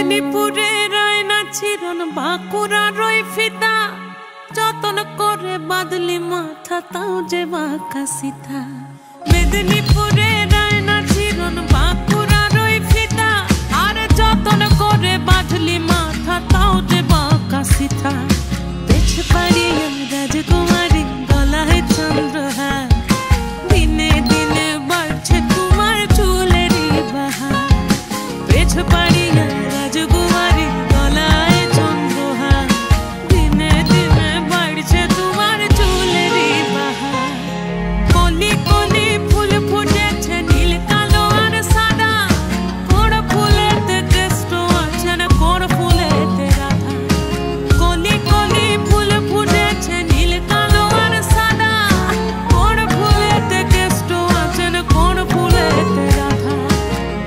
মেদিনীপুরে রায়না চিরন বাঁকুড়া রই ফিতা যতন করে বাদলি মাথা তাও যে বাঁকা সিথা। মেদিনীপুরে রায়না চিরন বাঁকুড়া রই ফিতা আর যতন করে বাদলি মাথা তাও যে বাঁকা সিথা। পেছ পাড়িয়ে রাজকুমারী গলায় চন্দ্রহার দিনে দিনে বাড়ছে তোমার চুলেরই বাহার। পেছ পাড়িয়ে রাজকুমারী গলায় চন্দ্রহার দিনে দিনে বাড়ছে তোমার চুলেরই বাহার। কলি কলি ফুল ফুটেছে নীল কালো আর সাদা কোন ফুলেতে কৃষ্ণ আছেন কোন ফুলেতে রাধা। কলি কলি ফুল ফুটেছে নীল কালো আর সাদা কোন ফুলেতে কৃষ্ণ আছেন কোন ফুলেতে রাধা।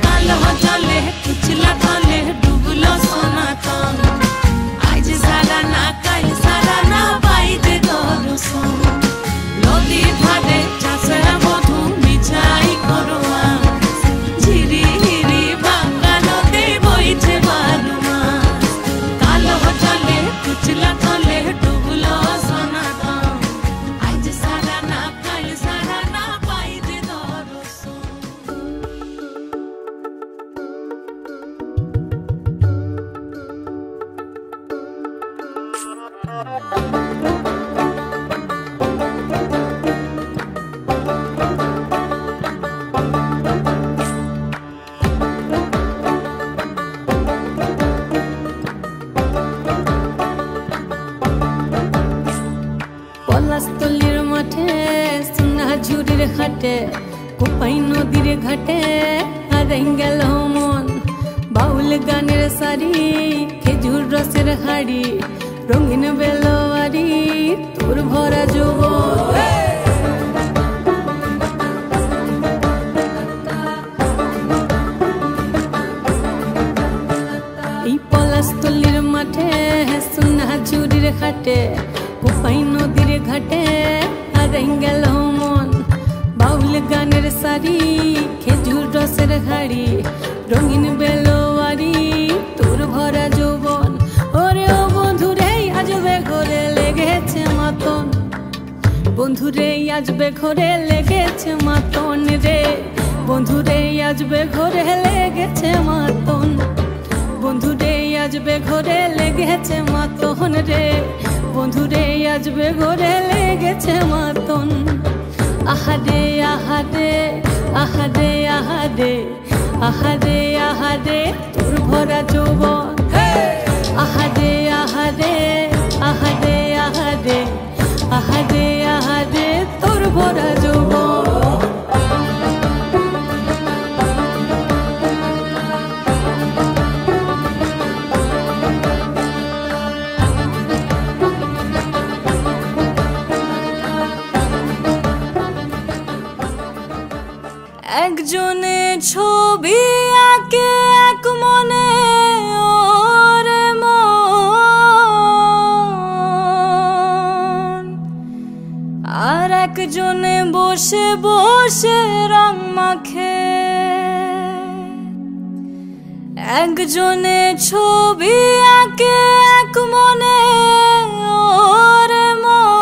কালো জলে কুচলা তলে ডুবলো সনাতন আজ সারা না কাল সারা না পাইতে দর্শন। নদী ধারে চাষের মধু মিছাই করো ঝিরি হিরি বাংলা নদী বইছে বারো মাস। কালো জলে কুচলা তলে ডুবলো সনাতন আজ সারা না কাল সারা না পাইতে দর্শন। পলাশতলির মাঠে সোনা ঝুরির ঘাটে কোপাই নদীর ঘাটে হারাই গেল মন। বাউল গানের শাড়ি খেজুর রসের হাড়ি রঙিন বেলোয়ারি তোর ভরা যৌবন। এই পলাশতলির মাঠে সোনা ঝুরির ঘাটে কোপাই নদীর ঘাটে হারাই গেল মন। বাউল গানের শাড়ি খেজুর রসের হাড়ি রঙিন বেলোয়ারি তোর ভরা যৌবন। ওরে ও বন্ধুরে আজবে ঘরে লেগেছে মাতন বন্ধুরে আজবে ঘরে লেগেছে মাতন রে। বন্ধুরে আজবে ঘরে লেগেছে মাতন বন্ধুরে আজবে ঘরে লেগেছে মাতন রে। বন্ধুরে আজবে ঘরে লেগেছে মাতন। আহারে আহারে আহারে আহারে আহারে আহারে তোর ভরা যৌবন। আহারে আহারে আহারে আহারে আহারে আহারে তোর ভরা যৌবন। একজনে ছবি আঁকে এক মনে ওরে মন আর একজনে বসে বসে রং মাখে। একজনে ছবি আঁকে এক মনে ওরে মন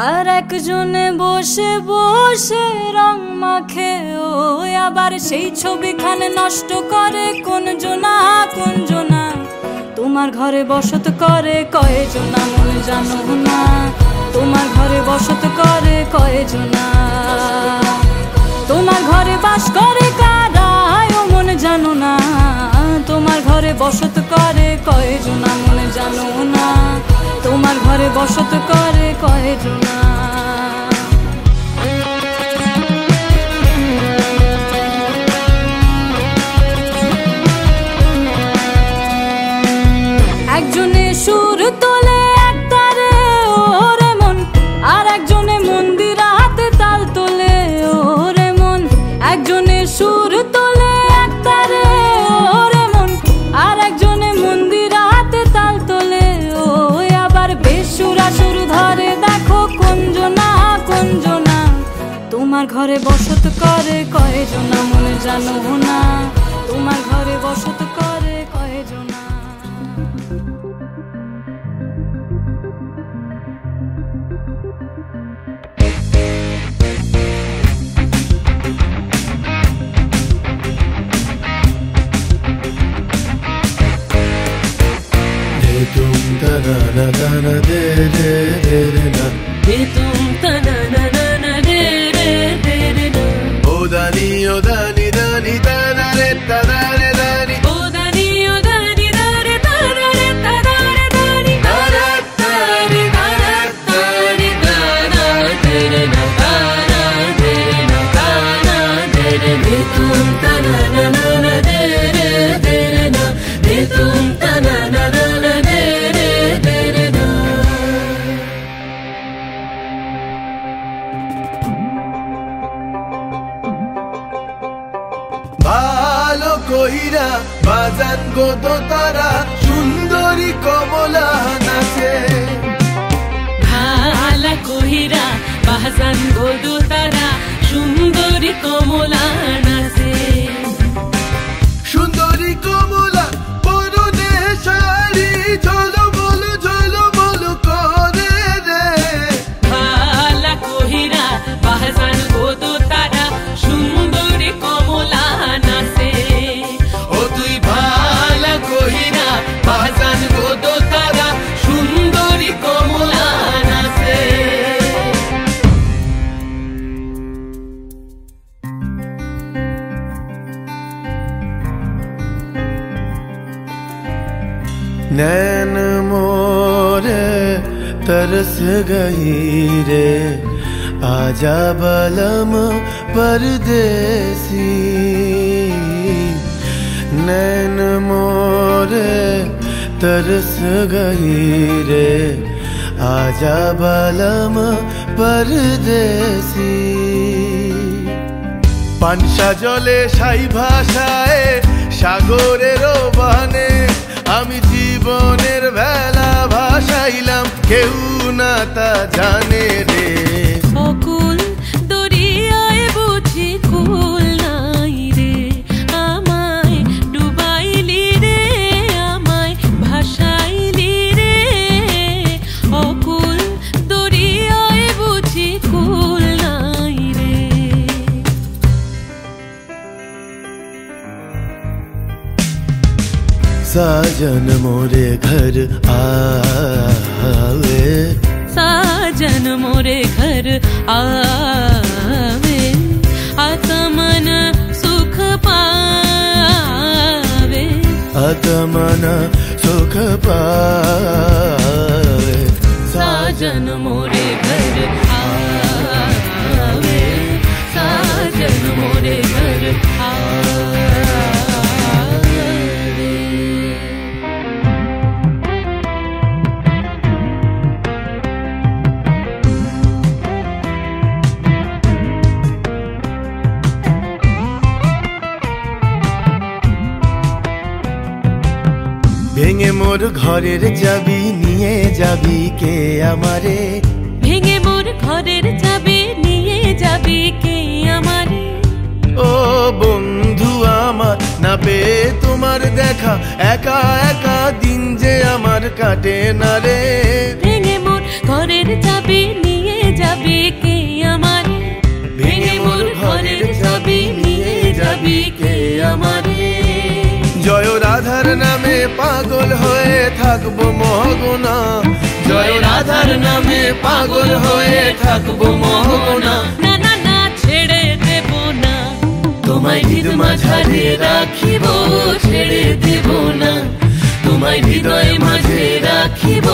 আর একজনে বসে বসে রং মাখে। ও আবার সেই ছবিখানে নষ্ট করে কোন জনা কোন জনা। তোমার ঘরে বসত করে কয়জনা মনে জানো না। তোমার ঘরে বসত করে কয়জনা। তোমার ঘরে বাস করে কারা ও মনে জানো না। তোমার ঘরে বসত করে কয়জনা মনে জানো না। তোমার ঘরে বসত করে কয়জনা। একজনে সুর তোলে এক তারে ওরে মন আর একজনে মন্দির হাতে তাল তোলে ওরে মন। একজনে সুর তোলে এক তারে ওরে মন আর একজনে মন্দির হাতে তাল তোলে। ও আবার বেসুরা সুর ধরে দেখো কোনজন ঘরে বসত করে কয়জনা মনে জানো না, তোমার ঘরে বসত করে কয়জনা। तुम तना ना तना दे रे रे रे ना, तुम तना ना ना रे रे रे रे ना। ओ दानी दानी तना रे तना रे दानी, ओ दानी दारे तना रे तना रे दानी, तारा तारी तारा तारी तारा तेरे ना तारा तेरे ना तारा तेरे में तुम तना ना ना दे रे दे रे ना, तुम तना ना ना दे रे दे रे ना। ভালো কইরা বাজান গো তো তারা সুন্দরী কমলা নাচে, ভালা কহিরা বাজান গো তারা সুন্দরী কমলা নাচে। সুন্দরী কমলা পরনে শাড়ি ঝলমল করে রে, ভালা কহিরা বাজান গো তারা সুন্দরী কমলা নাচে। ও তুই ভালা কহিরা বাজান গো তারা সুন্দরী কমলা নাচে। नैन मोरे तरस गई रे, आजा बलम परदेसी। नैन मोरे तरस गई रे, आजा बलम परदेसी। পানসা জলে সাই ভাষায় সাগরের বানে আমি জীবনের ভেলা ভাসাইলাম, কেউ না তা জানে রে। অকুল দরিয়ায় বুঝি কুল নাই রে, আমায় ডুবাইলি রে আমায় ভাসাইলি রে। অকুল দরিয়ায় বুঝি কুল নাই রে। साजन मोरे घर आवे, साजन मोरे घर आवे, आत्मन सुख पावे, आत्मन सुख पावे। साजन मोरे घर आवे, साजन मोरे घर आवे। ভেঙে মোর ঘরের চাবি নিয়ে যাবি কে আমারে, ভেঙে মোর ঘরের চাবি নিয়ে যাবি কে আমারে। ও বন্ধু আমার না পেয়ে তোমার দেখা, একা একা দিন যে আমার কাটে না রে। ভেঙে মোর ঘরের চাবি নিয়ে যাবি কে আমারে, ভেঙে মোর ঘরের চাবি নিয়ে যাবি কে আমারে। জয় রাধার নামে পাগল হয়ে থাকবো মহগোনা, জয় রাধার নামে পাগল হয়ে থাকবো মহগোনা। না না না ছেড়ে দেব না, তোমায় হৃদ মাঝারে রাখিব, ছেড়ে দেব না, তোমায় হৃদয় মাঝে রাখিব।